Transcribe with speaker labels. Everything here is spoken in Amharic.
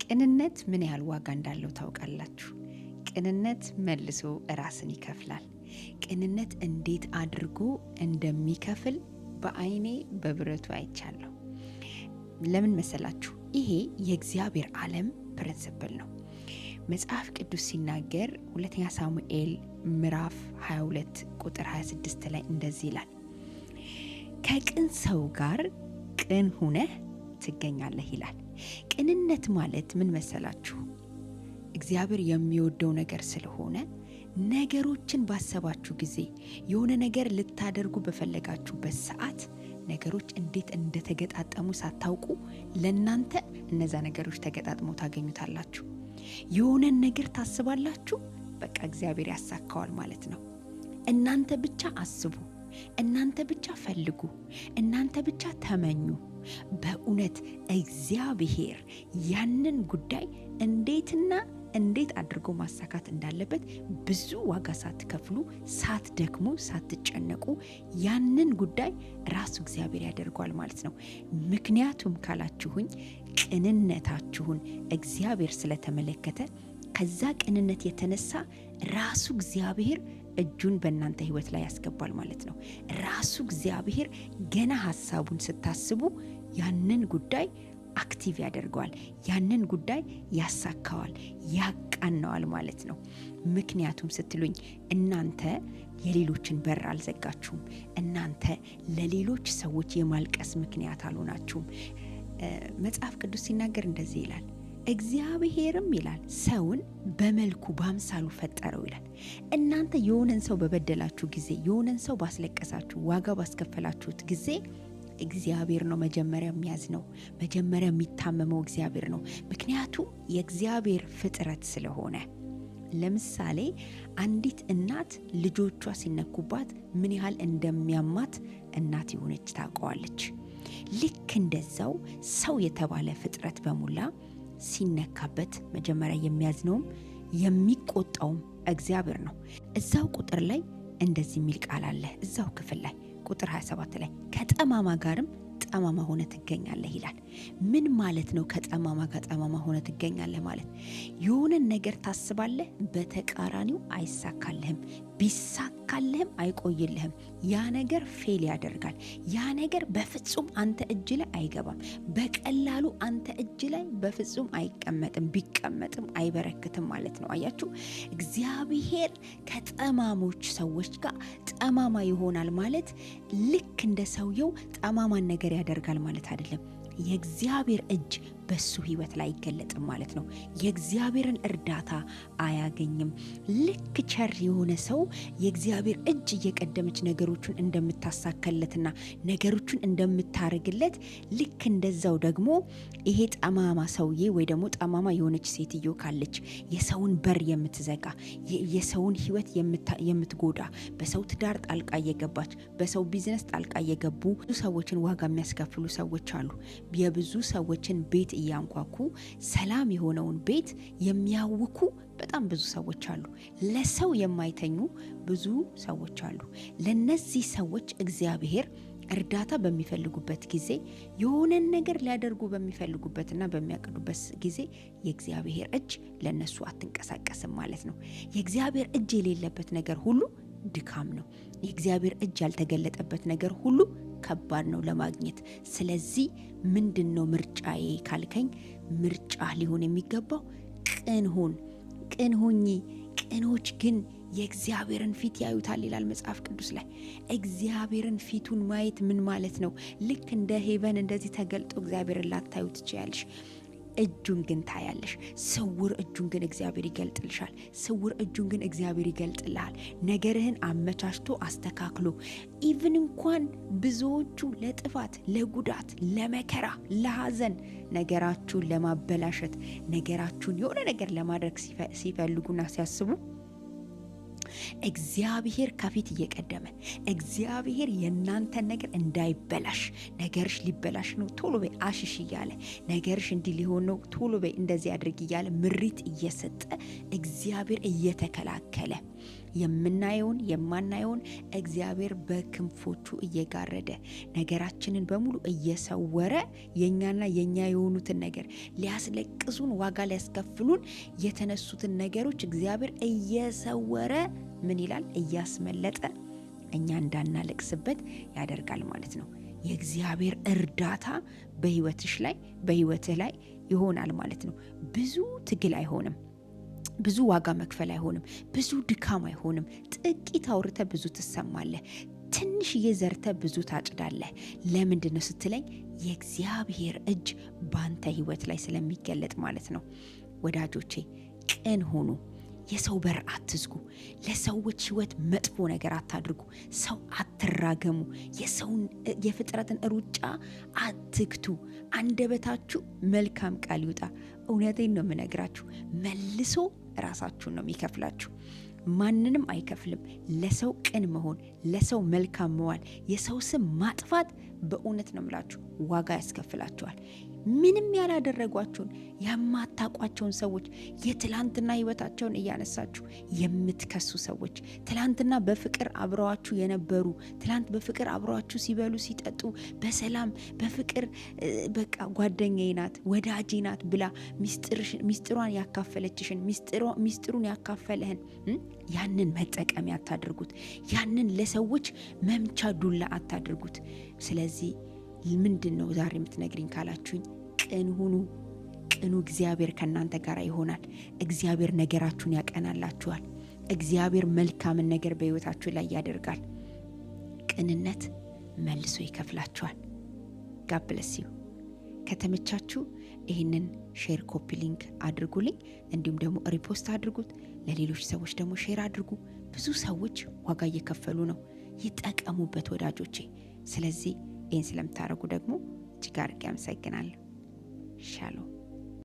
Speaker 1: ቅንነት ምን ያህል ዋጋ እንዳለው ታውቃላችሁ? ቅንነት መልሶ ራስን ይከፍላል። ቅንነት እንዴት አድርጎ እንደሚከፍል በአይኔ በብረቱ አይቻለሁ። ለምን መሰላችሁ? ይሄ የእግዚአብሔር ዓለም ፕሪንሲፕል ነው። መጽሐፍ ቅዱስ ሲናገር 2 ሳሙኤል ምዕራፍ 22 ቁጥር 26 ላይ እንደዚህ ይላል፣ ከቅን ሰው ጋር ቅን ሁነህ ትገኛለህ ይላል። ቅንነት ማለት ምን መሰላችሁ? እግዚአብሔር የሚወደው ነገር ስለሆነ ነገሮችን ባሰባችሁ ጊዜ የሆነ ነገር ልታደርጉ በፈለጋችሁበት ሰዓት ነገሮች እንዴት እንደተገጣጠሙ ሳታውቁ ለእናንተ እነዛ ነገሮች ተገጣጥመው ታገኙታላችሁ። የሆነን ነገር ታስባላችሁ፣ በቃ እግዚአብሔር ያሳካዋል ማለት ነው። እናንተ ብቻ አስቡ፣ እናንተ ብቻ ፈልጉ፣ እናንተ ብቻ ተመኙ። በእውነት እግዚአብሔር ያንን ጉዳይ እንዴት አድርጎ ማሳካት እንዳለበት ብዙ ዋጋ ሳትከፍሉ፣ ሳትደክሙ፣ ሳትጨነቁ ያንን ጉዳይ ራሱ እግዚአብሔር ያደርገዋል ማለት ነው። ምክንያቱም ካላችሁኝ ቅንነታችሁን እግዚአብሔር ስለተመለከተ ከዛ ቅንነት የተነሳ ራሱ እግዚአብሔር እጁን በእናንተ ህይወት ላይ ያስገባል ማለት ነው። ራሱ እግዚአብሔር ገና ሐሳቡን ስታስቡ ያንን ጉዳይ አክቲቭ ያደርገዋል፣ ያንን ጉዳይ ያሳካዋል፣ ያቃናዋል ማለት ነው። ምክንያቱም ስትሉኝ እናንተ የሌሎችን በር አልዘጋችሁም። እናንተ ለሌሎች ሰዎች የማልቀስ ምክንያት አልሆናችሁም። መጽሐፍ ቅዱስ ሲናገር እንደዚህ ይላል፣ እግዚአብሔርም ይላል ሰውን በመልኩ በአምሳሉ ፈጠረው ይላል። እናንተ የሆነን ሰው በበደላችሁ ጊዜ፣ የሆነን ሰው ባስለቀሳችሁ፣ ዋጋ ባስከፈላችሁት ጊዜ እግዚአብሔር ነው መጀመሪያ የሚያዝነው፣ መጀመሪያ የሚታመመው እግዚአብሔር ነው። ምክንያቱም የእግዚአብሔር ፍጥረት ስለሆነ። ለምሳሌ አንዲት እናት ልጆቿ ሲነኩባት ምን ያህል እንደሚያማት እናት የሆነች ታውቀዋለች። ልክ እንደዛው ሰው የተባለ ፍጥረት በሙላ ሲነካበት መጀመሪያ የሚያዝነውም የሚቆጣውም እግዚአብሔር ነው። እዛው ቁጥር ላይ እንደዚህ የሚል ቃል አለ። እዛው ክፍል ላይ ቁጥር 27 ላይ ከጠማማ ጋርም ጠማማ ሆነ ትገኛለህ ይላል። ምን ማለት ነው? ከጠማማ ጋር ጠማማ ሆነ ትገኛለህ ማለት የሆነን ነገር ታስባለህ፣ በተቃራኒው አይሳካልህም፣ ቢሳካልህም አይቆይልህም። ያ ነገር ፌል ያደርጋል። ያ ነገር በፍጹም አንተ እጅ ላይ አይገባም። በቀላሉ አንተ እጅ ላይ በፍጹም አይቀመጥም፣ ቢቀመጥም አይበረክትም ማለት ነው። አያችሁ፣ እግዚአብሔር ከጠማሞች ሰዎች ጋር ጠማማ ይሆናል ማለት ልክ እንደ ሰውየው ጠማማን ነገር ያደርጋል ማለት አይደለም። የእግዚአብሔር እጅ በሱ ህይወት ላይ አይገለጥም ማለት ነው። የእግዚአብሔርን እርዳታ አያገኝም። ልክ ቸር የሆነ ሰው የእግዚአብሔር እጅ እየቀደመች ነገሮቹን እንደምታሳካለትና ነገሮቹን እንደምታረግለት ልክ እንደዛው ደግሞ ይሄ ጠማማ ሰውዬ ወይ ደግሞ ጠማማ የሆነች ሴትዮ ካለች የሰውን በር የምትዘጋ፣ የሰውን ህይወት የምትጎዳ፣ በሰው ትዳር ጣልቃ እየገባች፣ በሰው ቢዝነስ ጣልቃ እየገቡ ብዙ ሰዎችን ዋጋ የሚያስከፍሉ ሰዎች አሉ። የብዙ ሰዎችን ቤት እያንኳኩ ሰላም የሆነውን ቤት የሚያውኩ በጣም ብዙ ሰዎች አሉ። ለሰው የማይተኙ ብዙ ሰዎች አሉ። ለነዚህ ሰዎች እግዚአብሔር እርዳታ በሚፈልጉበት ጊዜ፣ የሆነን ነገር ሊያደርጉ በሚፈልጉበትና በሚያቅዱበት ጊዜ የእግዚአብሔር እጅ ለነሱ አትንቀሳቀስም ማለት ነው። የእግዚአብሔር እጅ የሌለበት ነገር ሁሉ ድካም ነው። የእግዚአብሔር እጅ ያልተገለጠበት ነገር ሁሉ ከባድ ነው ለማግኘት። ስለዚህ ምንድነው ምርጫዬ ካልከኝ፣ ምርጫ ሊሆን የሚገባው ቅን ሁን፣ ቅን ሁኚ። ቅኖች ግን የእግዚአብሔርን ፊት ያዩታል ይላል መጽሐፍ ቅዱስ ላይ። እግዚአብሔርን ፊቱን ማየት ምን ማለት ነው? ልክ እንደ ሄቨን እንደዚህ ተገልጦ እግዚአብሔርን ላታዩ ትችያለሽ። እጁን ግን ታያለሽ። ስውር እጁን ግን እግዚአብሔር ይገልጥልሻል። ስውር እጁን ግን እግዚአብሔር ይገልጥልሃል። ነገርህን አመቻችቶ አስተካክሎ ኢቭን እንኳን ብዙዎቹ ለጥፋት፣ ለጉዳት፣ ለመከራ፣ ለሐዘን ነገራችሁን ለማበላሸት፣ ነገራችሁን የሆነ ነገር ለማድረግ ሲፈልጉና ሲያስቡ እግዚአብሔር ከፊት እየቀደመ እግዚአብሔር የናንተን ነገር እንዳይበላሽ፣ ነገርሽ ሊበላሽ ነው ቶሎ በይ አሽሽ እያለ፣ ነገርሽ እንዲህ ሊሆን ነው ቶሎ በይ እንደዚህ አድርግ እያለ ምሪት እየሰጠ እግዚአብሔር እየተከላከለ የምናየውን የማናየውን እግዚአብሔር በክንፎቹ እየጋረደ ነገራችንን በሙሉ እየሰወረ የኛና የኛ የሆኑትን ነገር ሊያስለቅሱን ዋጋ ሊያስከፍሉን የተነሱትን ነገሮች እግዚአብሔር እየሰወረ ምን ይላል? እያስመለጠ እኛ እንዳናለቅስበት ያደርጋል ማለት ነው። የእግዚአብሔር እርዳታ በህይወትሽ ላይ በህይወትህ ላይ ይሆናል ማለት ነው። ብዙ ትግል አይሆንም፣ ብዙ ዋጋ መክፈል አይሆንም፣ ብዙ ድካም አይሆንም። ጥቂት አውርተ ብዙ ትሰማለህ፣ ትንሽዬ ዘርተ ብዙ ታጭዳለህ። ለምንድን ነው ስትለኝ የእግዚአብሔር እጅ ባንተ ህይወት ላይ ስለሚገለጥ ማለት ነው። ወዳጆቼ ቅን ሁኑ። የሰው በር አትዝጉ። ለሰዎች ህይወት መጥፎ ነገር አታድርጉ። ሰው አትራገሙ። የፍጥረትን ሩጫ አትግቱ። አንደበታችሁ መልካም ቃል ይውጣ። እውነቴን ነው የምነግራችሁ፣ መልሶ ራሳችሁን ነው የሚከፍላችሁ። ማንንም አይከፍልም። ለሰው ቅን መሆን፣ ለሰው መልካም መዋል፣ የሰው ስም ማጥፋት በእውነት ነው የምላችሁ ዋጋ ያስከፍላችኋል። ምንም ያላደረጓችሁን የማታቋቸውን ሰዎች የትላንትና ህይወታቸውን እያነሳችሁ የምትከሱ ሰዎች፣ ትላንትና በፍቅር አብረዋችሁ የነበሩ፣ ትላንት በፍቅር አብረዋችሁ ሲበሉ ሲጠጡ በሰላም በፍቅር በቃ ጓደኛዬ ናት ወዳጄ ናት ብላ ሚስጥሯን ያካፈለችሽን ሚስጥሩን ያካፈለህን ያንን መጠቀሚያ አታድርጉት። ያንን ለሰዎች መምቻ ዱላ አታድርጉት። ስለዚህ ምንድን ነው ዛሬ የምትነግሪኝ ካላችሁኝ፣ ቅን ሁኑ። ቅኑ፣ እግዚአብሔር ከእናንተ ጋር ይሆናል። እግዚአብሔር ነገራችሁን ያቀናላችኋል። እግዚአብሔር መልካምን ነገር በህይወታችሁ ላይ ያደርጋል። ቅንነት መልሶ ይከፍላችኋል። ጋድ ብለስ ዩ። ከተመቻችሁ ይህንን ሼር፣ ኮፒ ሊንክ አድርጉልኝ። እንዲሁም ደግሞ ሪፖስት አድርጉት። ለሌሎች ሰዎች ደግሞ ሼር አድርጉ። ብዙ ሰዎች ዋጋ እየከፈሉ ነው። ይጠቀሙበት ወዳጆቼ። ስለዚህ ይህን ስለምታደርጉ ደግሞ እጅግ አድርጌ አመሰግናለሁ። ሻሎም